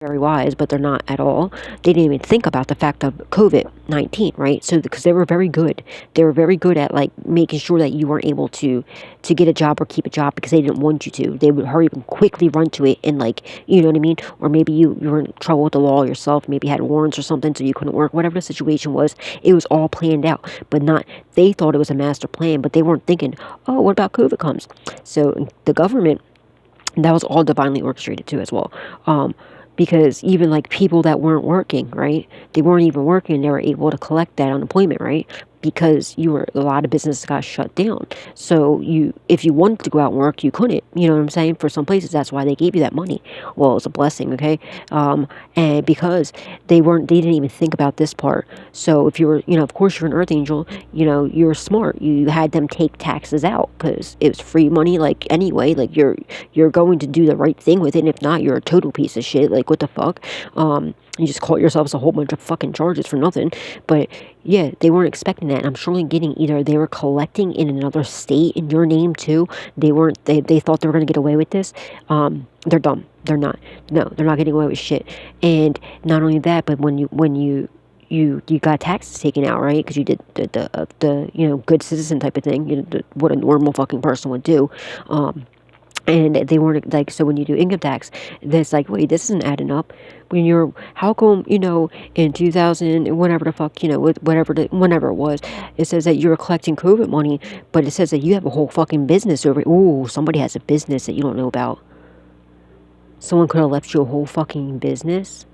very wise, but they're not at all. They didn't even think about the fact of COVID-19, right? So because they were very good, at like making sure that you weren't able to get a job or keep a job because they didn't want you to. They would hurry up and quickly run to it and, like, you know what I mean? Or maybe you were in trouble with the law yourself, maybe had warrants or something, so you couldn't work. Whatever the situation was, it was all planned out, but not. They thought it was a master plan, but they weren't thinking, oh, what about COVID comes? So the government, that was all divinely orchestrated too as well. Because even like people that weren't working, right? They weren't even working. They were able to collect that unemployment, right? Because a lot of businesses got shut down. So if you wanted to go out and work, you couldn't. You know what I'm saying? For some places, that's why they gave you that money. Well, it's a blessing, okay? And because they didn't even think about this part. So if you were, of course you're an earth angel, you were smart. You had them take taxes out because it was free money, like, anyway. Like, you're going to do the right thing with it. And if not, you're a total piece of shit. Like, what the fuck? You just caught yourselves a whole bunch of fucking charges for nothing. But yeah, they weren't expecting that. And I'm surely getting either they were collecting in another state in your name too. They weren't. They thought they were gonna get away with this. They're dumb. They're not. No, they're not getting away with shit. And not only that, but when you got taxes taken out, right? Because you did the good citizen type of thing. What a normal fucking person would do. And they weren't like, so when you do income tax, it's like, wait, this isn't adding up. How come, in 2000, whenever the fuck, whenever it was, it says that you're collecting COVID money, but it says that you have a whole fucking business over it. Ooh, somebody has a business that you don't know about. Someone could have left you a whole fucking business.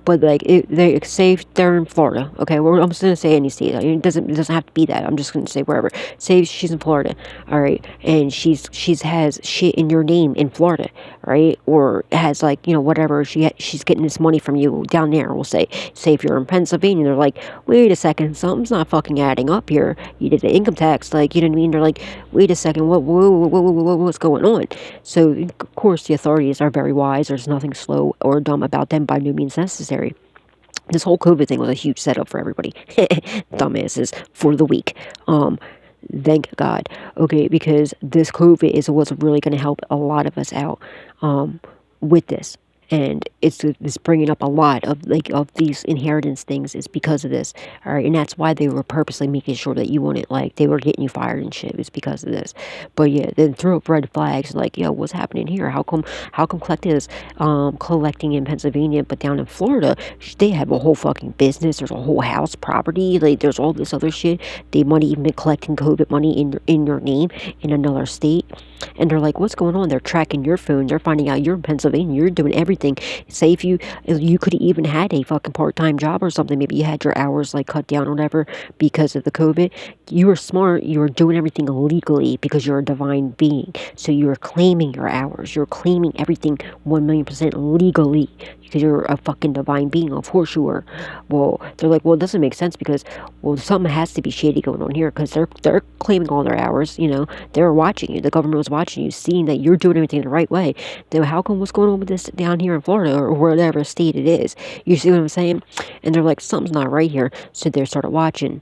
But like they say they're in Florida, okay. Well, I'm just gonna say any state. It doesn't have to be that. I'm just gonna say wherever. Say she's in Florida, all right, and she's has shit in your name in Florida, right? Or has, like, whatever, she's getting this money from you down there. We'll say if you're in Pennsylvania, they're like, wait a second, something's not fucking adding up here. You did the income tax, like, you know what I mean? They're like, wait a second, what's going on? So of course the authorities are very wise. There's nothing slow or dumb about them, by no means necessary. This whole COVID thing was a huge setup for everybody. Dumbasses for the week. Thank God. Okay, because this COVID is what's really going to help a lot of us out with this. And it's bringing up a lot of these inheritance things is because of this. All right, and that's why they were purposely making sure that you wouldn't, like, they were getting you fired and shit. It's because of this. But yeah, then throw up red flags like, yo, what's happening here? How come collecting in Pennsylvania, but down in Florida they have a whole fucking business. There's a whole house property. Like, there's all this other shit. They might even be collecting COVID money in your name in another state. And they're like, what's going on? They're tracking your phone. They're finding out you're in Pennsylvania. You're doing everything. Say if you could have even had a fucking part-time job or something. Maybe you had your hours, like, cut down or whatever because of the COVID. You were smart. You were doing everything legally because you're a divine being. So you're claiming your hours. You're claiming everything 1,000,000% legally because you're a fucking divine being. Of course you were. Well, they're like, well, it doesn't make sense because, well, something has to be shady going on here because they're claiming all their hours. They're watching you. The government was watching you, seeing that you're doing everything the right way. Then how come, what's going on with this down here in Florida or whatever state it is? You see what I'm saying? And they're like, something's not right here. So they started watching.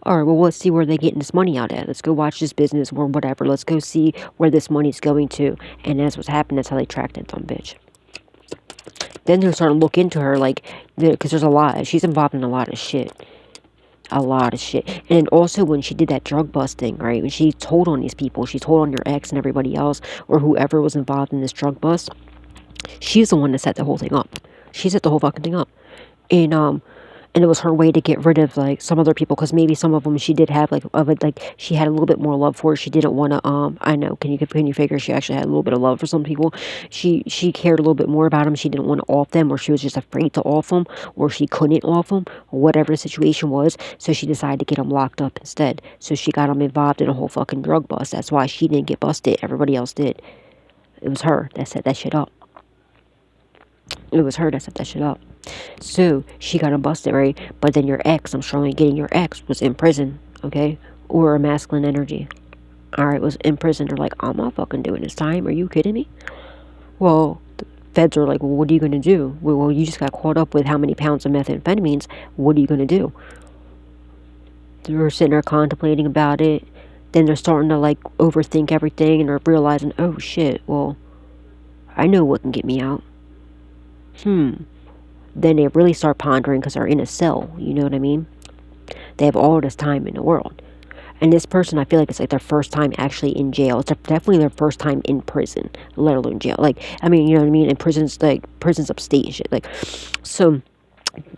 All right, well, let's see where they're getting this money out at. Let's go watch this business or whatever. Let's go see where this money's going to. And that's what's happened. That's how they tracked that dumb bitch. Then they'll start to look into her, like, because there's a lot. She's involved in a lot of shit. A lot of shit. And also when she did that drug busting, right? When she told on these people, she told on your ex and everybody else, or whoever was involved in this drug bust. She's the one that set the whole thing up. She set the whole fucking thing up. And it was her way to get rid of, like, some other people, because maybe some of them she did have, like, she had a little bit more love for. She didn't want to, I know, can you figure she actually had a little bit of love for some people. She cared a little bit more about them. She didn't want to off them, or she was just afraid to off them, or she couldn't off them, or whatever the situation was. So she decided to get them locked up instead. So she got them involved in a whole fucking drug bust. That's why she didn't get busted. Everybody else did. It was her that set that shit up. It was her that set that shit up. So she got him busted, right? But then your ex, I'm surely getting your ex, was in prison, okay? Or a masculine energy. Alright, was in prison. They're like, I'm not fucking doing this time. Are you kidding me? Well, the feds are like, well, what are you going to do? Well, you just got caught up with how many pounds of methamphetamines. What are you going to do? They're sitting there contemplating about it. Then they're starting to, like, overthink everything. And they're realizing, oh shit, well, I know what can get me out. Then they really start pondering because they're in a cell. You know what I mean? They have all this time in the world. And this person, I feel like it's like their first time actually in jail. It's definitely their first time in prison, let alone jail. Like, I mean, you know what I mean? And prisons, like, prisons upstate and shit. Like, so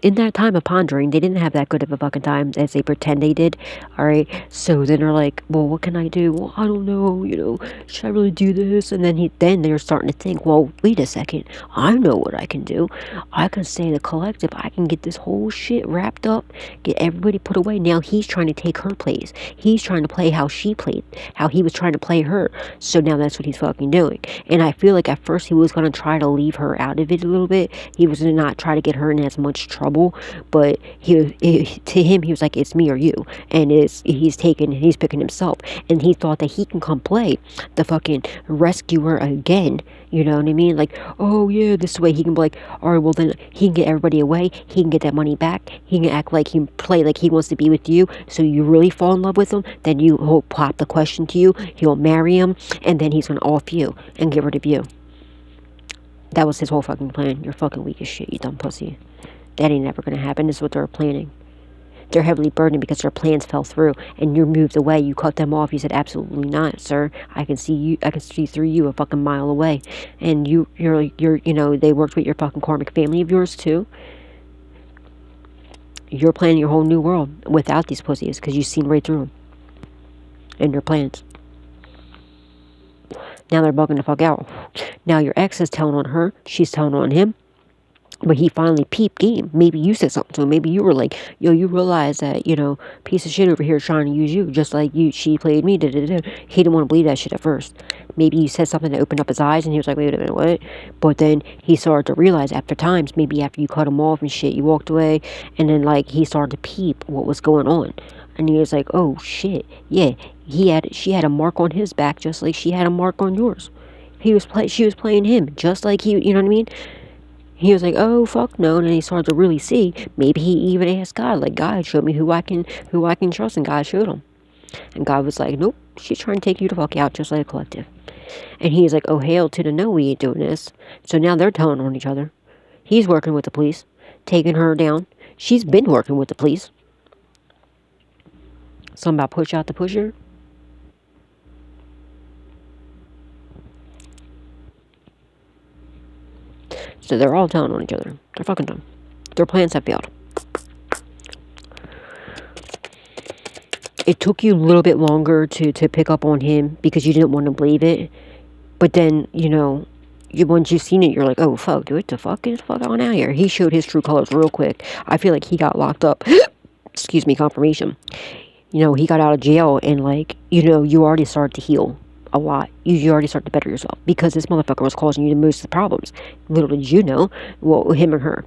in that time of pondering, they didn't have that good of a fucking time as they pretend they did. All right. So then they're like, well, what can I do? Well, I don't know. You know, should I really do this? And then they're starting to think, well, wait a second. I know what I can do. I can stay in the collective. I can get this whole shit wrapped up, get everybody put away. Now he's trying to take her place. He's trying to play how she played, how he was trying to play her. So now that's what he's fucking doing. And I feel like at first he was going to try to leave her out of it a little bit. He was going to not try to get her in as much trouble, but to him he was like, it's me or you, and he's picking himself, and he thought that he can come play the fucking rescuer again. You know what I mean? Like, oh yeah, this way he can be like, all right, well then he can get everybody away, he can get that money back, he can act like he can play like he wants to be with you, so you really fall in love with him, then he'll pop the question to you, he'll marry him, and then he's gonna off you and get rid of you. That was his whole fucking plan. You're fucking weak as shit, you dumb pussy. That ain't never gonna happen. This is what they're planning. They're heavily burdened because their plans fell through, and you moved away. You cut them off. You said, absolutely not, sir. I can see you. I can see through you a fucking mile away. And you're you know, they worked with your fucking karmic family of yours too. You're planning your whole new world without these pussies because you've seen right through them and their plans. Now they're bugging the fuck out. Now your ex is telling on her. She's telling on him. But he finally peeped game. Maybe you said something to him. Maybe you were like, yo, you realize that, you know, piece of shit over here trying to use you just like she played me. Da-da-da. He didn't want to believe that shit at first. Maybe you said something that opened up his eyes and he was like, wait a minute, what? But then he started to realize after times, maybe after you cut him off and shit, you walked away, and then like he started to peep what was going on. And he was like, oh shit, yeah, she had a mark on his back just like she had a mark on yours. She was playing him just like he, you know what I mean? He was like, oh, fuck no. And then he started to really see. Maybe he even asked God, like, God, show me who I can trust. And God showed him. And God was like, nope, she's trying to take you the fuck out just like a collective. And he's like, oh, hail to the no, we ain't doing this. So now they're telling on each other. He's working with the police, taking her down. She's been working with the police. Something about push out the pusher. So they're all telling on each other. They're fucking dumb. Their plans have failed. It took you a little bit longer to pick up on him because you didn't want to believe it. But then, you know, once you've seen it, you're like, oh, fuck, do it the fuck, get the fuck on out here. He showed his true colors real quick. I feel like he got locked up. Excuse me, confirmation. You know, he got out of jail and, like, you know, you already started to heal a lot. You already started to better yourself because this motherfucker was causing you the most of the problems. Little did you know, well, him and her.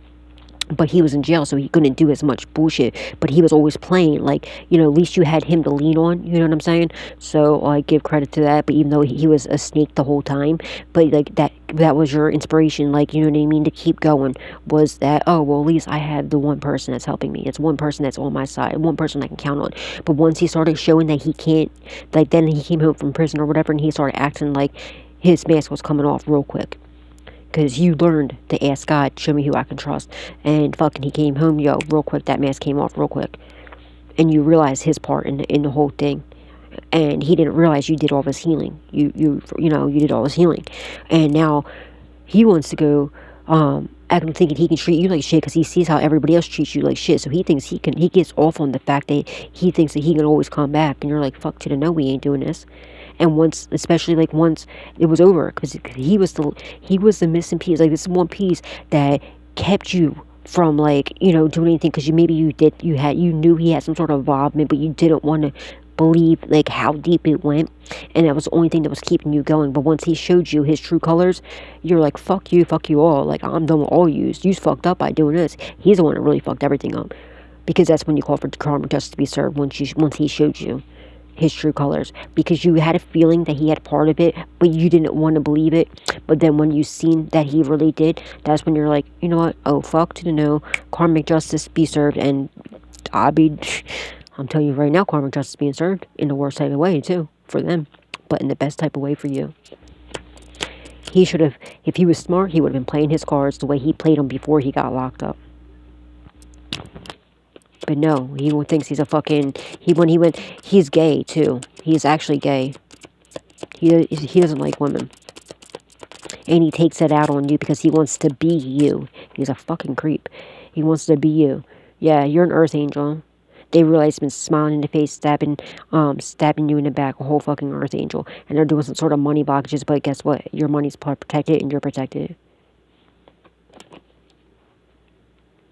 But he was in jail, so he couldn't do as much bullshit. But he was always playing, like, you know, at least you had him to lean on, you know what I'm saying? So I give credit to that. But even though he was a snake the whole time, but like that was your inspiration, like, you know what I mean, to keep going, was that, oh, well, at least I have the one person that's helping me. It's one person that's on my side, one person I can count on. But once he started showing that he can't, like, then he came home from prison or whatever, and he started acting like his mask was coming off real quick. Because you learned to ask God, show me who I can trust. And fucking he came home, yo, real quick, that mask came off real quick. And you realized his part in the whole thing. And he didn't realize you did all this healing. You know, you did all this healing. And now he wants to go, acting thinking he can treat you like shit because he sees how everybody else treats you like shit. So he thinks he gets off on the fact that he thinks that he can always come back. And you're like, fuck to the no, we ain't doing this. And especially once it was over, because he was the missing piece. Like, this is one piece that kept you from, like, you know, doing anything, because you knew he had some sort of involvement, but you didn't want to believe, like, how deep it went, and that was the only thing that was keeping you going. But once he showed you his true colors, you're like, fuck you all. Like, I'm done with all yous. You's fucked up by doing this. He's the one that really fucked everything up, because that's when you call for karmic justice to be served. Once he showed you his true colors, because you had a feeling that he had part of it, but you didn't want to believe it. But then when you seen that he really did, that's when you're like, you know what, oh, fuck to the no, karmic justice be served. And I'm telling you right now, karmic justice being served in the worst type of way too for them, but in the best type of way for you. He should have, if he was smart, he would have been playing his cards the way he played them before he got locked up. But no, he thinks he's a fucking, he's gay too. He's actually gay. He doesn't like women. And he takes it out on you because he wants to be you. He's a fucking creep. He wants to be you. Yeah, you're an earth angel. They realize he's been smiling in the face, stabbing you in the back, a whole fucking earth angel. And they're doing some sort of money blockages, but guess what? Your money's protected and you're protected.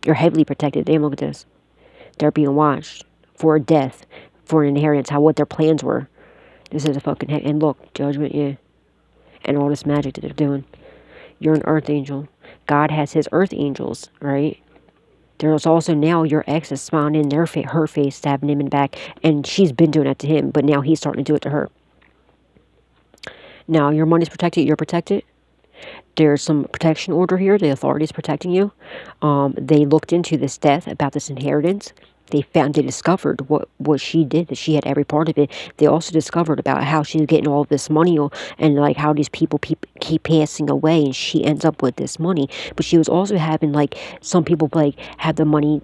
You're heavily protected. Damn, look at this. They're being watched for a death, for an inheritance, what their plans were. This is a fucking and look, judgment, yeah. And all this magic that they're doing. You're an earth angel. God has his earth angels, right? There's also now your ex is smiling in her face, stabbing him in the back, and she's been doing that to him, but now he's starting to do it to her. Now your money's protected, you're protected. There's some protection order here. The authority's protecting you. They looked into this death, about this inheritance. They discovered what she did, that she had every part of it. They also discovered about how she's getting all of this money and like how these people keep passing away and she ends up with this money. But she was also having like some people like have the money,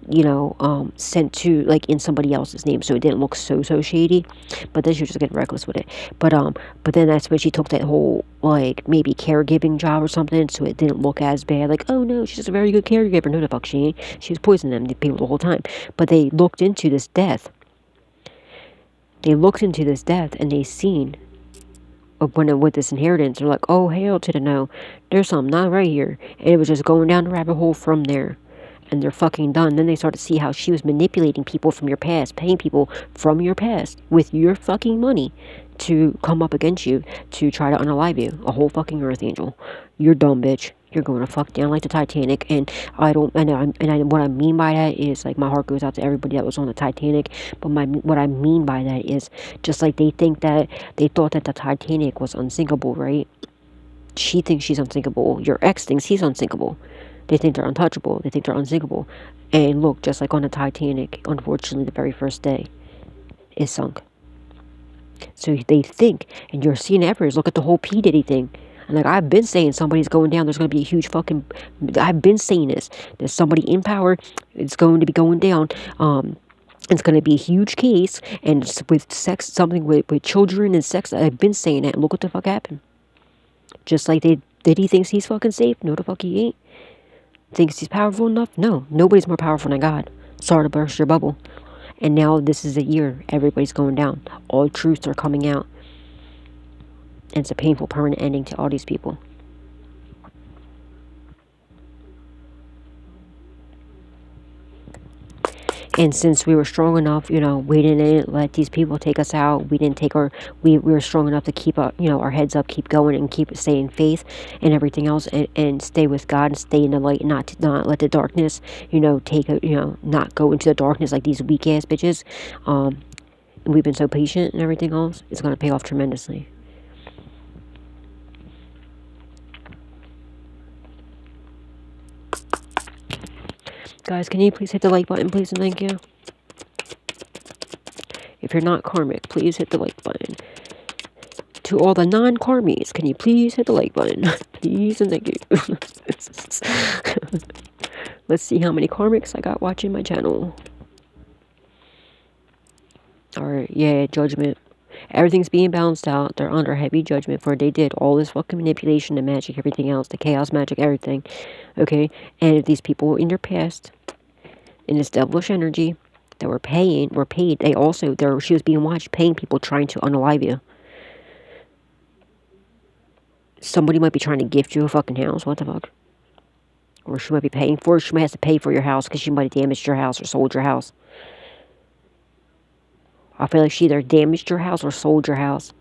sent to like in somebody else's name, so it didn't look so shady. But then she was just getting reckless with it. But then that's when she took that whole like maybe caregiving job or something, so it didn't look as bad. Like, oh no, she's just a very good caregiver. No, the fuck she ain't. She was poisoning them people the whole time. But they looked into this death. And they seen with this inheritance. They're like, oh hell to the no. There's something not right here. And it was just going down the rabbit hole from there. And they're fucking done. Then they start to see how she was manipulating people from your past, paying people from your past with your fucking money to come up against you to try to unalive you. A whole fucking earth angel. You're dumb, bitch. You're going to fuck down like the Titanic. And what I mean by that is like my heart goes out to everybody that was on the Titanic. But what I mean by that is just like they thought that the Titanic was unsinkable, right? She thinks she's unsinkable. Your ex thinks he's unsinkable. They think they're untouchable. They think they're unsinkable. And look, just like on the Titanic, unfortunately, the very first day, it sunk. So they think, and you're seeing efforts. Look at the whole P. Diddy thing. And like I've been saying, somebody's going down. There's going to be a huge fucking. I've been saying this. There's somebody in power. It's going to be going down. It's going to be a huge case, and with sex, something with children and sex. I've been saying that. And look what the fuck happened. Just like Diddy thinks he's fucking safe. No, the fuck he ain't. Thinks he's powerful enough? No, nobody's more powerful than God. Sorry to burst your bubble. And now this is a year. Everybody's going down. All truths are coming out. And it's a painful, permanent ending to all these people. And since we were strong enough, we didn't let these people take us out. We didn't take we were strong enough to keep our heads up, keep going, and keep staying faith and everything else, and stay with God and stay in the light, not let the darkness, not go into the darkness like these weak ass bitches. We've been so patient and everything else. It's gonna pay off tremendously. Guys, can you please hit the like button, please, and thank you. If you're not karmic, please hit the like button. To all the non-karmies, can you please hit the like button? Please and thank you. Let's see how many karmics I got watching my channel. Alright, yeah, judgment. Everything's being balanced out. They're under heavy judgment for they did all this fucking manipulation, the magic, everything else, the chaos magic, everything. Okay? And if these people in your past, in this devilish energy that were paid, she was being watched paying people trying to unalive you. Somebody might be trying to gift you a fucking house. What the fuck? Or she might be paying for it. She might have to pay for your house because she might have damaged your house or sold your house. I feel like she either damaged your house or sold your house.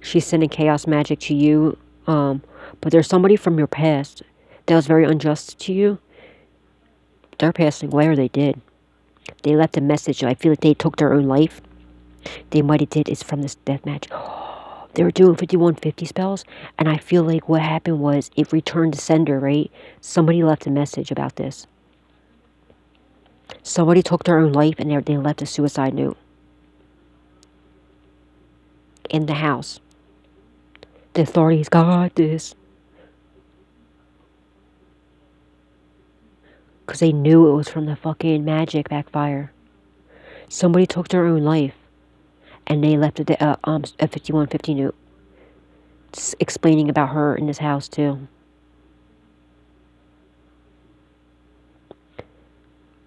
She's sending chaos magic to you. But there's somebody from your past that was very unjust to you. They're passing away, or they did. They left a message. I feel like they took their own life. They might have did. It's from this death magic. They were doing 5150 spells. And I feel like what happened was it returned to sender, right? Somebody left a message about this. Somebody took their own life and they left a suicide note. in the house. The authorities got this. Because they knew it was from the fucking magic backfire. Somebody took their own life. And they left a 5150 note. Explaining about her in this house, too.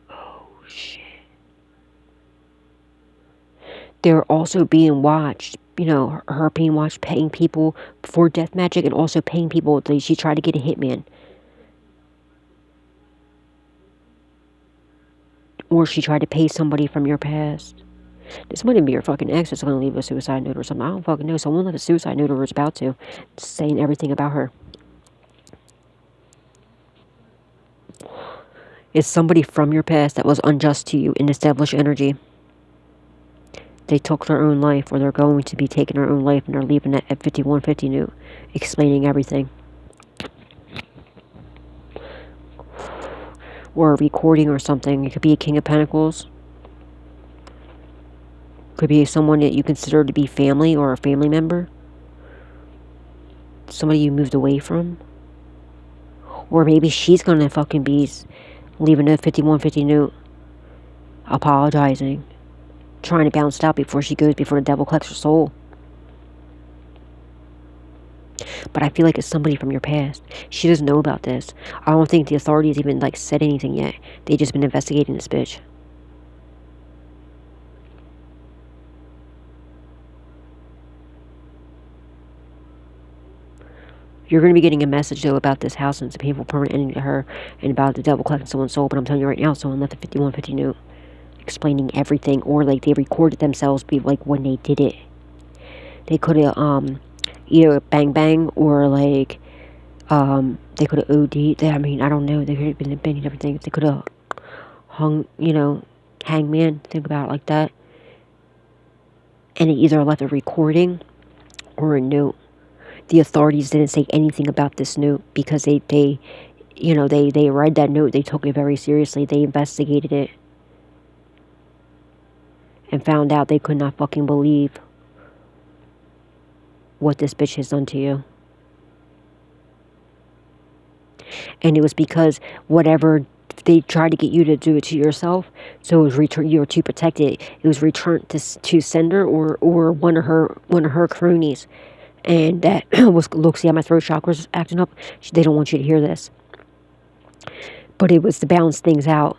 Oh, shit. They're also being watched. You know, her being watched, paying people for death magic, and also paying people. She tried to get a hitman. Or she tried to pay somebody from your past. This might even be your fucking ex that's going to leave a suicide note or something. I don't fucking know. Someone left a suicide note or was about to. Saying everything about her. It's somebody from your past that was unjust to you in established energy. They took their own life, or they're going to be taking their own life, and they're leaving it at 5150 note, explaining everything. Or a recording or something. It could be a King of Pentacles. Could be someone that you consider to be family or a family member. Somebody you moved away from. Or maybe she's gonna fucking be leaving a 5150 note, apologizing, trying to bounce it out before she goes, before the devil collects her soul. But I feel like it's somebody from your past. She doesn't know about this. I don't think the authorities even said anything yet. They just been investigating this bitch. You're going to be getting a message, though, about this house and it's a painful permanent ending to her, and about the devil collecting someone's soul. But I'm telling you right now, someone left a 5150 note explaining everything, or they recorded themselves when they did it. They could have either bang bang, or they could have OD'd. I mean, I don't know. They could have been banging everything. They could have hung, hangman. Think about it like that. And it either left a recording or a note. The authorities didn't say anything about this note because they read that note. They took it very seriously. They investigated it and found out they could not fucking believe what this bitch has done to you. And it was because whatever they tried to get you to do it to yourself, so it was returned. You were too protected. It was returned to sender or one of her cronies. And that was, look, see how my throat chakra's acting up? They don't want you to hear this. But it was to balance things out.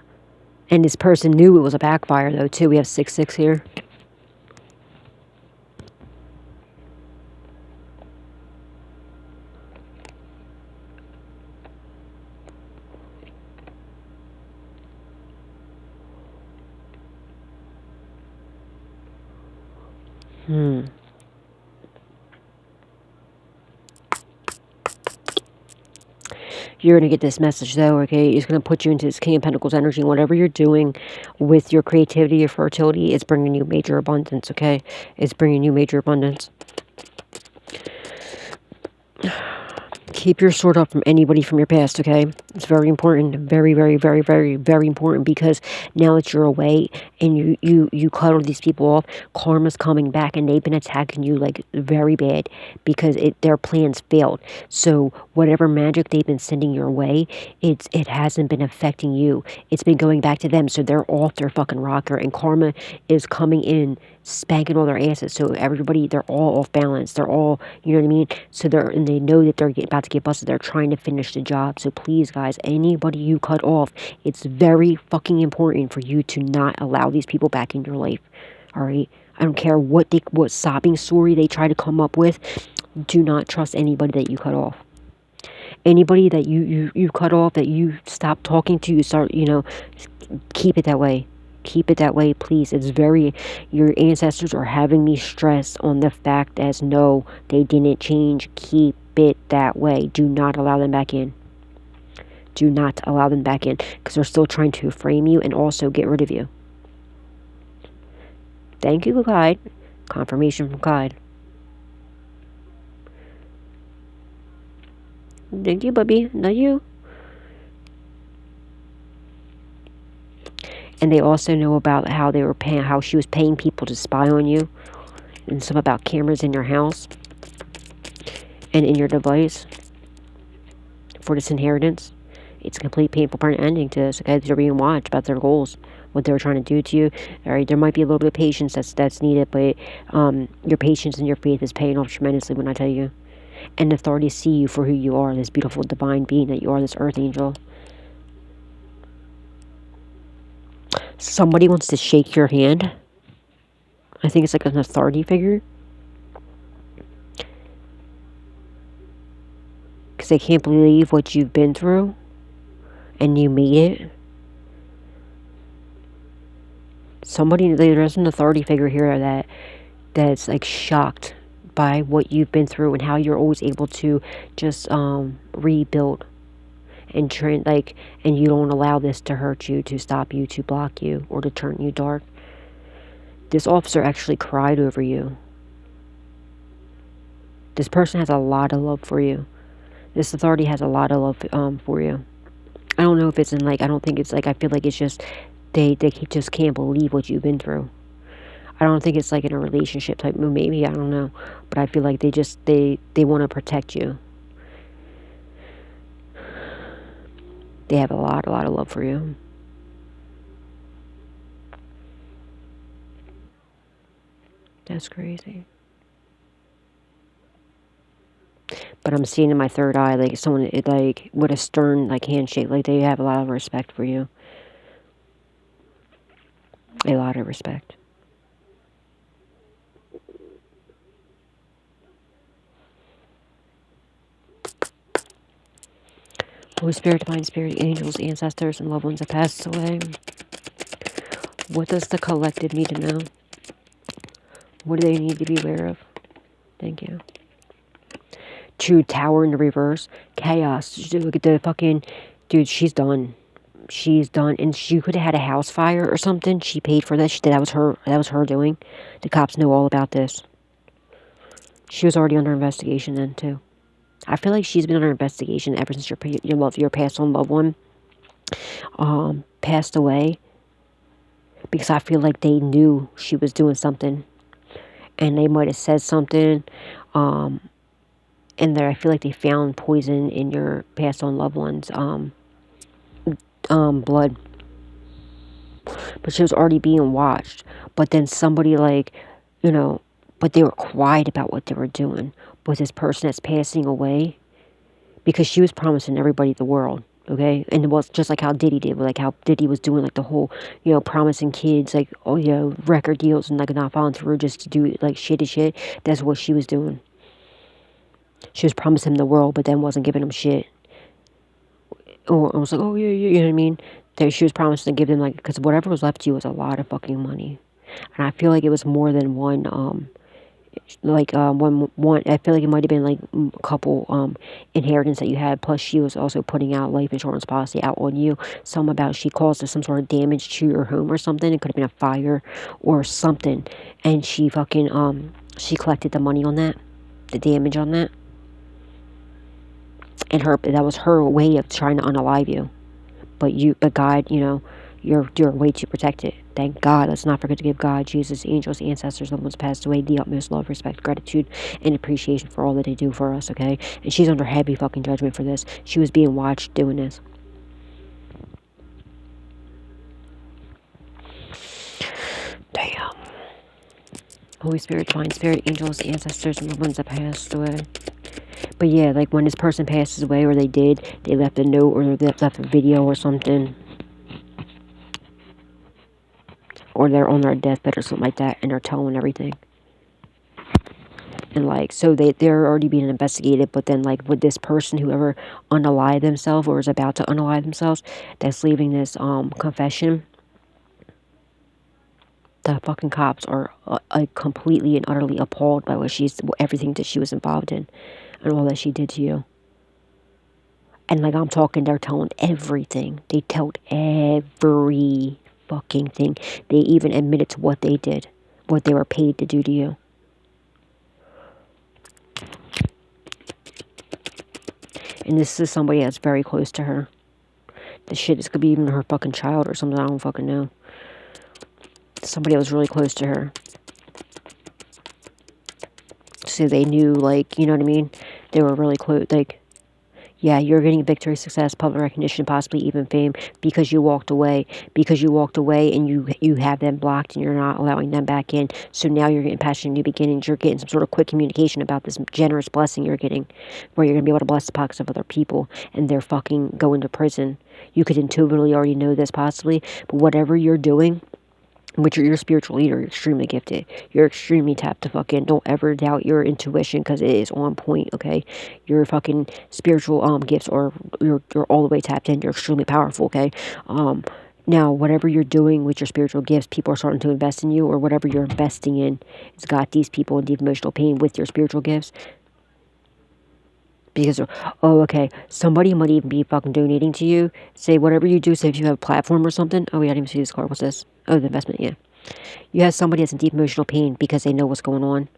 And this person knew it was a backfire, though, too. We have 6-6 here. You're going to get this message, though, okay? It's going to put you into this King of Pentacles energy. And whatever you're doing with your creativity, your fertility, it's bringing you major abundance, okay? It's bringing you major abundance. Keep your sword up from anybody from your past, okay? It's very important. Very, very, very, very, very important, because now that you're away and you cut all these people off, karma's coming back, and they've been attacking you very bad because their plans failed. So whatever magic they've been sending your way, it hasn't been affecting you. It's been going back to them. So they're off their fucking rocker, and karma is coming in, spanking all their asses. So everybody, they're all off balance. They're all, you know what I mean? So they know that they're about to get busted. They're trying to finish the job. So please, guys, anybody you cut off, it's very fucking important for you to not allow these people back in your life. All right? I don't care what sobbing story they try to come up with. Do not trust anybody that you cut off. Anybody that you cut off, that you stop talking to, you start, keep it that way. Keep it that way, please. Your ancestors are having me stress on the fact as no, they didn't change. Keep it that way. Do not allow them back in. Do not allow them back in, because they're still trying to frame you and also get rid of you. Thank you, Clyde. Confirmation from Clyde. Thank you, Bubby. Not you. And they also know about how she was paying people to spy on you. and some about cameras in your house and in your device for this inheritance. It's a complete painful part ending to this. Okay, they're being watched about their goals, what they were trying to do to you. All right, there might be a little bit of patience that's needed, but your patience and your faith is paying off tremendously when I tell you. And the authorities see you for who you are, this beautiful divine being that you are, this earth angel. Somebody wants to shake your hand. I think it's like an authority figure. Because they can't believe what you've been through. And you made it. Somebody, there's an authority figure here that's like shocked by what you've been through and how you're always able to just rebuild and and you don't allow this to hurt you, to stop you, to block you, or to turn you dark. This officer actually cried over you. This person has a lot of love for you. This authority has a lot of love for you. I don't know if it's in I don't think it's I feel like it's just they just can't believe what you've been through. I don't think it's in a relationship type move, maybe, I don't know. But I feel like they want to protect you. They have a lot of love for you. That's crazy. But I'm seeing in my third eye, someone, with a stern, handshake. They have a lot of respect for you. A lot of respect. Holy Spirit, Divine Spirit, angels, ancestors, and loved ones that passed away. What does the collective need to know? What do they need to be aware of? Thank you. True Tower in the reverse. Chaos. Look at the fucking... Dude, she's done. She's done. And she could have had a house fire or something. She paid for that. That was her doing. The cops know all about this. She was already under investigation then, too. I feel like she's been under investigation ever since your past on loved one passed away. Because I feel like they knew she was doing something. And they might have said something. And there, I feel like they found poison in your passed on loved one's blood. But she was already being watched. But then somebody but they were quiet about what they were doing. Was this person that's passing away? Because she was promising everybody the world. Okay, and it was just like how Diddy did, how Diddy was doing the whole, promising kids record deals and not following through just to do shitty shit. That's what she was doing. She was promising him the world, but then wasn't giving him shit. Or I was oh yeah, you know what I mean? She was promising to give them because whatever was left to you was a lot of fucking money, and I feel like it was more than one. One. I feel like it might have been a couple inheritance that you had. Plus, she was also putting out life insurance policy out on you. Some about she caused some sort of damage to your home or something. It could have been a fire or something, and she fucking she collected the money on that, the damage on that, and that was her way of trying to unalive you. But God, you're way too protected. Thank God. Let's not forget to give God, Jesus, angels, ancestors, loved ones passed away, the utmost love, respect, gratitude, and appreciation for all that they do for us, okay? And she's under heavy fucking judgment for this. She was being watched doing this. Damn. Holy Spirit, Divine Spirit, angels, ancestors, and loved ones that passed away. But yeah, when this person passes away, or they left a note, or they left a video or something. Or they're on their deathbed or something like that, and they're telling everything. And so they're already being investigated, but then with this person, whoever unalived themselves or is about to unalive themselves, that's leaving this confession, the fucking cops are completely and utterly appalled by everything that she was involved in, and all that she did to you. And I'm talking, they're telling everything. They told every fucking thing. They even admitted to what they did, what they were paid to do to you. And this is somebody that's very close to her. This could be even her fucking child or something, I don't fucking know. Somebody that was really close to her. So they knew, like, you know what I mean? They were really close, like, yeah, you're getting victory, success, public recognition, possibly even fame because you walked away. Because you walked away and you have them blocked and you're not allowing them back in. So now you're getting passionate new beginnings. You're getting some sort of quick communication about this generous blessing you're getting, where you're going to be able to bless the pockets of other people and they're fucking going to prison. You could intuitively already know this possibly, but whatever you're doing, which you're your spiritual leader, you're extremely gifted. You're extremely tapped to fucking, don't ever doubt your intuition because it is on point, okay? Your fucking spiritual gifts are, you're all the way tapped in. You're extremely powerful, okay? Now, whatever you're doing with your spiritual gifts, people are starting to invest in you, or whatever you're investing in, it's got these people in deep emotional pain with your spiritual gifts. Because, oh, okay, somebody might even be fucking donating to you. Say, whatever you do, say if you have a platform or something. Oh, we didn't even see this card. What's this? Oh, the investment, yeah. You have somebody that's in deep emotional pain because they know what's going on.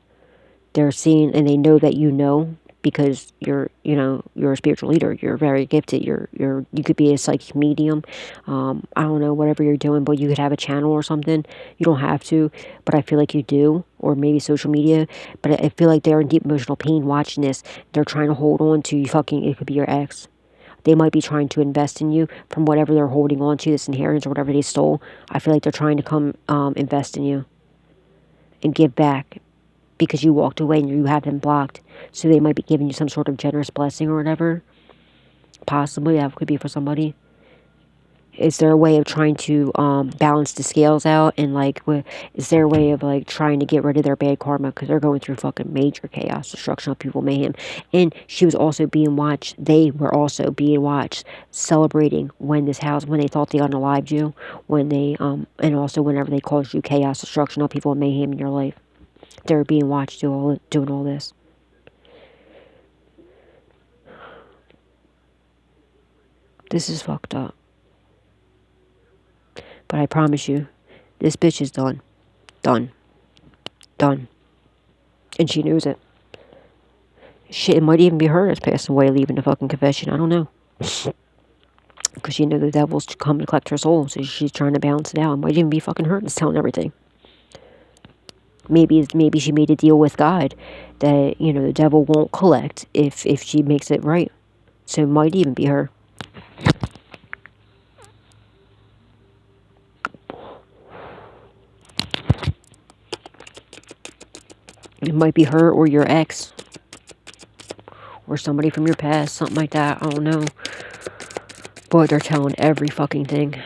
They're seeing, and they know that you know, because you're, you know, you're a spiritual leader. You're very gifted. You could be a psychic medium. I don't know, whatever you're doing, but you could have a channel or something. You don't have to, but I feel like you do, or maybe social media. But I feel like they're in deep emotional pain watching this. They're trying to hold on to you. Fucking, it could be your ex. They might be trying to invest in you from whatever they're holding on to, this inheritance or whatever they stole. I feel like they're trying to come invest in you and give back because you walked away and you have them blocked. So they might be giving you some sort of generous blessing or whatever. Possibly, that could be for somebody. Is there a way of trying to balance the scales out? And, like, is there a way of, like, trying to get rid of their bad karma? Because they're going through fucking major chaos, destruction, upheaval, mayhem. And she was also being watched. They were also being watched, celebrating when this house, when they thought they unalived you. When they, and also whenever they caused you chaos, destruction, upheaval, and mayhem in your life. They're being watched doing all this. This is fucked up. But I promise you, this bitch is done. Done. Done. And she knows it. Shit, it might even be her that's passing away, leaving the fucking confession. I don't know. Because she knew the devil's come to collect her soul, so she's trying to balance it out. It might even be fucking her that's telling everything. Maybe she made a deal with God that, you know, the devil won't collect if she makes it right. So it might even be her. It might be her or your ex. Or somebody from your past, something like that. I don't know. But they're telling every fucking thing.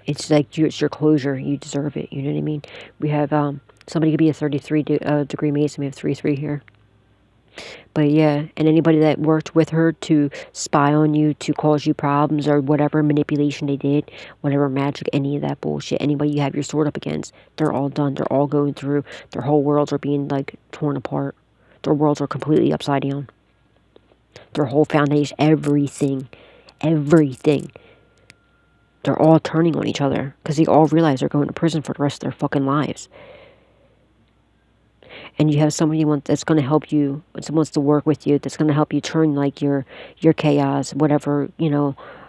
It's like, it's your closure. You deserve it. You know what I mean? We have, somebody could be a 33 degree Mason. We have 3-3 here. But yeah, and anybody that worked with her to spy on you, to cause you problems, or whatever manipulation they did, whatever magic, any of that bullshit, anybody you have your sword up against, they're all done. They're all going through. Their whole worlds are being, like, torn apart. Their worlds are completely upside down. Their whole foundation, everything. They're all turning on each other because they all realize they're going to prison for the rest of their fucking lives. And you have somebody that's going to help you, someone wants to work with you, that's going to help you turn, like, your chaos, whatever,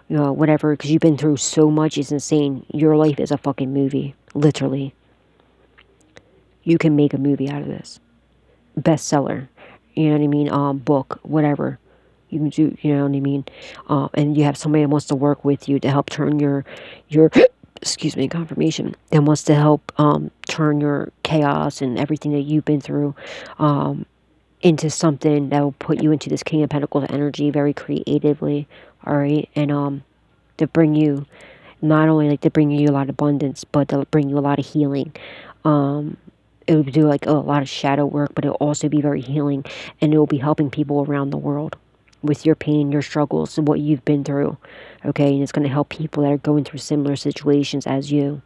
whatever, because you've been through so much. It's insane. Your life is a fucking movie, literally. You can make a movie out of this. Bestseller, you know what I mean? Book, whatever. You can do, you know what I mean? And you have somebody that wants to work with you to help turn your excuse me, confirmation, and wants to help turn your chaos and everything that you've been through into something that will put you into this King of Pentacles energy very creatively, all right? And to bring you, not only, like, to bring you a lot of abundance, but to bring you a lot of healing. It will do, like, a lot of shadow work, but it will also be very healing, and it will be helping people around the world with your pain, your struggles, and what you've been through, okay? And it's going to help people that are going through similar situations as you.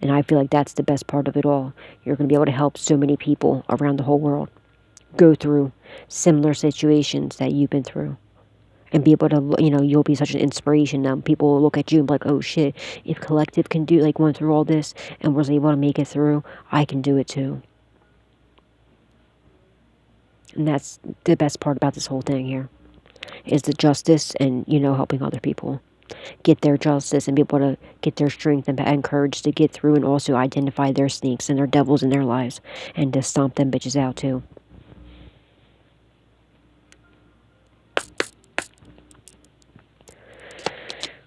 And I feel like that's the best part of it all. You're going to be able to help so many people around the whole world go through similar situations that you've been through. And be able to, you'll be such an inspiration. People will look at you and be like, oh shit, if Collective can do, like, went through all this and was able to make it through, I can do it too. And that's the best part about this whole thing here, is the justice and, helping other people. get their justice and be able to get their strength and courage to get through, and also identify their snakes and their devils in their lives and to stomp them bitches out too.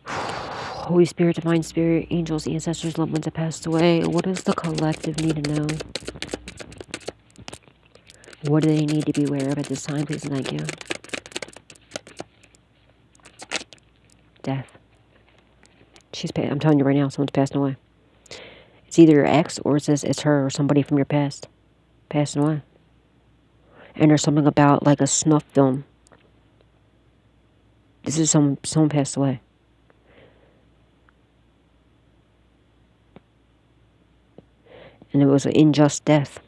Holy Spirit, Divine Spirit, angels, ancestors, loved ones that passed away, what does the collective need to know? What do they need to be aware of at this time, please and thank you? Death. I'm telling you right now, someone's passing away. It's either your ex, or it says it's her or somebody from your past passing away. And there's something about like a snuff film. This is someone passed away. And it was an unjust death.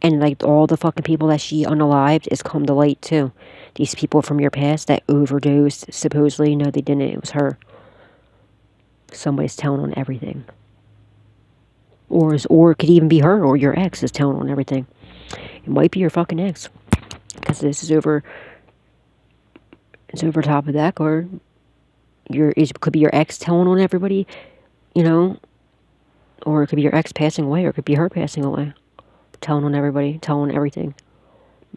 And like all the fucking people that she unalived is come to light too. These people from your past that overdosed, supposedly, no they didn't, it was her. Somebody's telling on everything. Or it could even be her, or your ex is telling on everything. It might be your fucking ex. Because this is over, it's over top of that, or it could be your ex telling on everybody, you know, or it could be your ex passing away, or it could be her passing away. Telling on everybody, telling everything.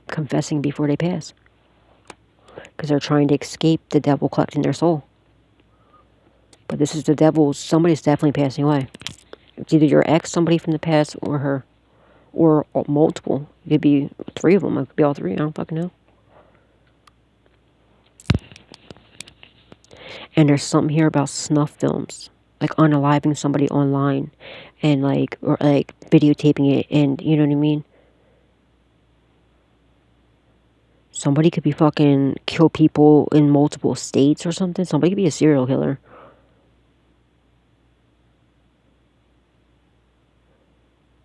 Confessing before they pass. Because they're trying to escape the devil collecting their soul. But this is the devil, somebody's definitely passing away. It's either your ex, somebody from the past, or her. Or multiple. It could be 3 of them, it could be all 3, I don't fucking know. And there's something here about snuff films. Like unaliving somebody online. And like, or like videotaping it, and you know what I mean? Somebody could be fucking kill people in multiple states or something. Somebody could be a serial killer.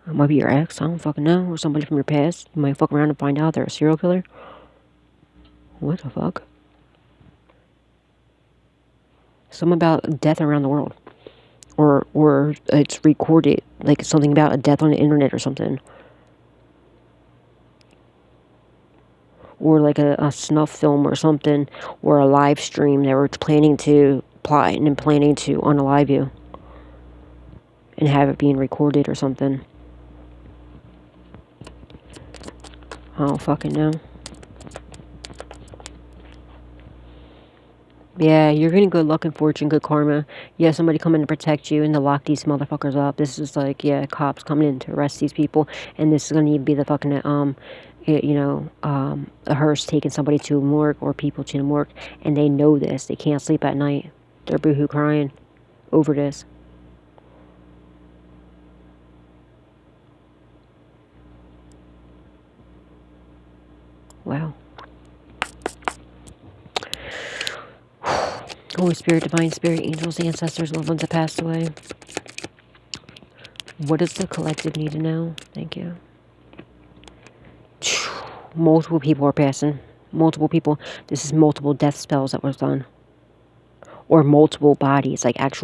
It might be your ex, I don't fucking know. Or somebody from your past. You might fuck around and find out they're a serial killer. What the fuck? Something about death around the world. Or it's recorded. Like something about a death on the internet or something. Or like a snuff film or something. Or a live stream that we're planning to plot and planning to unalive you. And have it being recorded or something. I don't fucking know. Yeah, you're getting good luck and fortune, good karma. Yeah, somebody coming to protect you and to lock these motherfuckers up. This is like, yeah, cops coming in to arrest these people. And this is going to be the fucking, a hearse taking somebody to a morgue or people to the morgue. And they know this. They can't sleep at night. They're boohoo crying over this. Wow. Holy Spirit, Divine Spirit, angels, ancestors, loved ones that passed away. What does the collective need to know? Thank you. Multiple people are passing. Multiple people. This is multiple death spells that was done. Or multiple bodies, like actual